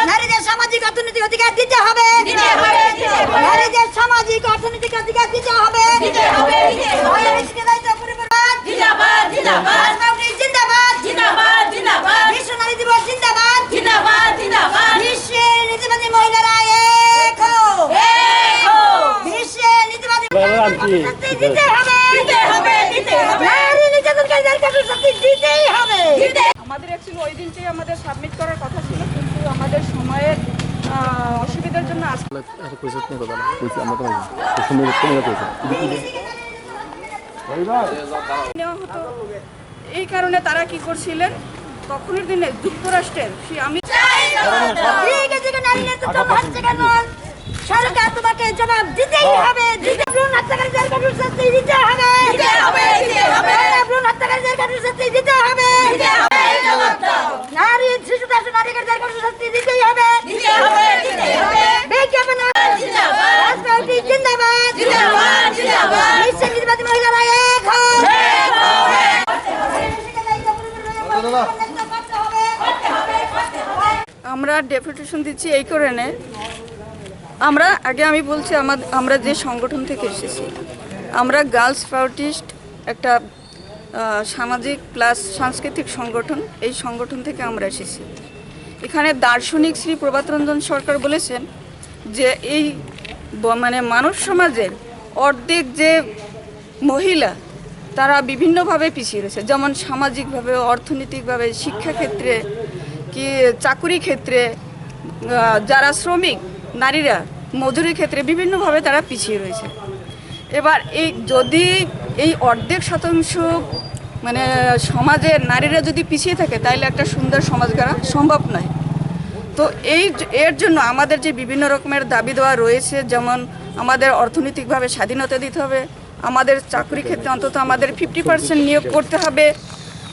নারীদের সামাজিক অর্থনৈতিক অধিকার দিতে হবে, নারীদের সামাজিক অর্থনৈতিক অধিকার দিতে হবে। বিশ্ব নারী দিবস জিন্দাবাদ, বিশ্বের নীতিবাদী মহিলারা এক হও, বিশ্বের নীতিবাদী দিতে হবে, নারী নির্যাতনকারীদের কঠোর শাস্তি দিতেই হবে। আমাদের অ্যাকচুয়ালি ওই দিনটাই আমাদের সাবমিট করার কথা ছিল, কিন্তু আমাদের সময়ের অসুবিধার জন্য নেওয়া হতো। এই কারণে তারা কি করছিলেন, তখনের দিনে যুক্তরাষ্ট্রের সরকার তোমাকে জবাব দিতেই হবে, ভ্রূণ হত্যাকারীদের কঠোর শাস্তি দিতে হবে, ভ্রূণ হত্যাকারীদের কঠোর শাস্তি দিতে হবে, নারী শিশু নারীদের কঠোর শাস্তি দিতেই হবে। জিন্দাবাদ, বিশ্বের নির্বাচী মহিলারা এক হও। আমরা ডেপুটেশন দিচ্ছি এই কারণে, আমি বলছি আমরা যে সংগঠন থেকে এসেছি, আমরা গার্লস ফাউটিস্ট একটা সামাজিক প্লাস সাংস্কৃতিক সংগঠন, এই সংগঠন থেকে আমরা এসেছি। এখানে দার্শনিক শ্রী প্রভাত রঞ্জন সরকার বলেছেন যে এই মানব সমাজের অর্ধেক যে মহিলা তারা বিভিন্নভাবে পিছিয়ে রয়েছে, যেমন সামাজিকভাবে, অর্থনৈতিকভাবে, শিক্ষাক্ষেত্রে, কি চাকুরি ক্ষেত্রে, যারা শ্রমিক নারীরা মজুরি ক্ষেত্রে বিভিন্নভাবে তারা পিছিয়ে রয়েছে। এবার যদি এই অর্ধেক শতাংশ সমাজের নারীরা যদি পিছিয়ে থাকে, তাহলে একটা সুন্দর সমাজ গড়া সম্ভব নয়। তো এর জন্য আমাদের যে বিভিন্ন রকমের দাবি দেওয়া রয়েছে, যেমন আমাদের অর্থনৈতিকভাবে স্বাধীনতা দিতে হবে, আমাদের চাকরি ক্ষেত্রে অন্তত আমাদের 50% নিয়োগ করতে হবে,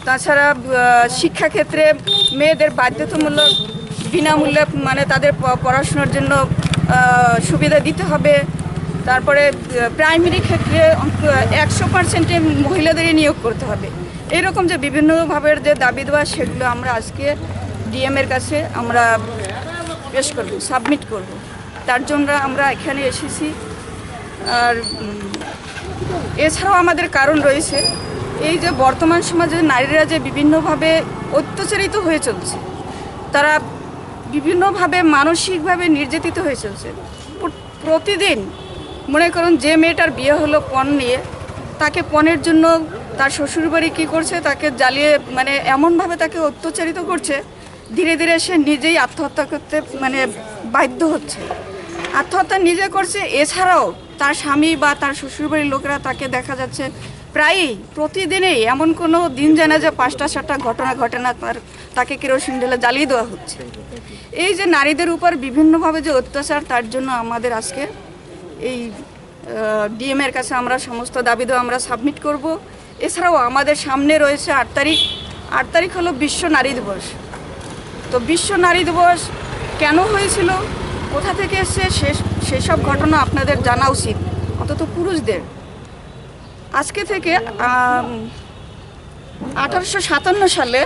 তাছাড়া শিক্ষাক্ষেত্রে মেয়েদের বাধ্যতামূলক বিনামূল্যে তাদের পড়াশোনার জন্য সুবিধা দিতে হবে, তারপরে প্রাইমারি ক্ষেত্রে 100% মহিলাদেরই নিয়োগ করতে হবে। এরকম যে বিভিন্নভাবে যে দাবি দেওয়া, সেগুলো আমরা আজকে ডিএমের কাছে আমরা পেশ করব, সাবমিট করব। তার জন্য আমরা এখানে এসেছি। আর এছাড়াও আমাদের কারণ রয়েছে, এই যে বর্তমান সমাজে নারীরা যে বিভিন্নভাবে অত্যাচারিত হয়ে চলছে, তারা বিভিন্নভাবে মানসিকভাবে নির্যাতিত হয়ে চলছে। প্রতিদিন মনে করুন যে মেয়েটার বিয়ে হলো পণ নিয়ে, তাকে পণের জন্য তার শ্বশুরবাড়ি কী করছে, তাকে জ্বালিয়ে এমনভাবে তাকে অত্যাচারিত করছে, ধীরে ধীরে সে নিজেই আত্মহত্যা করতে বাধ্য হচ্ছে। আত্মহত্যা নিজে করছে, এছাড়াও তার স্বামী বা তার শ্বশুরবাড়ির লোকেরা তাকে দেখা যাচ্ছে প্রায়ই প্রতিদিনেই এমন কোনো দিন যায় না যে 5টা-7টা ঘটনা ঘটে না তাকে কেরোসিন ঢেলে জ্বালিয়ে দেওয়া হচ্ছে। এই যে নারীদের উপর বিভিন্নভাবে যে অত্যাচার, তার জন্য আমাদের আজকে এই ডিএমের কাছে আমরা সমস্ত দাবি দেওয়া আমরা সাবমিট করব। এছাড়াও আমাদের সামনে রয়েছে 8 তারিখ হলো বিশ্ব নারী দিবস। তো বিশ্ব নারী দিবস কেন হয়েছিল, কোথা থেকে এসছে, সেসব ঘটনা আপনাদের জানা উচিত, অন্তত পুরুষদের। আজকে থেকে 1857 সালে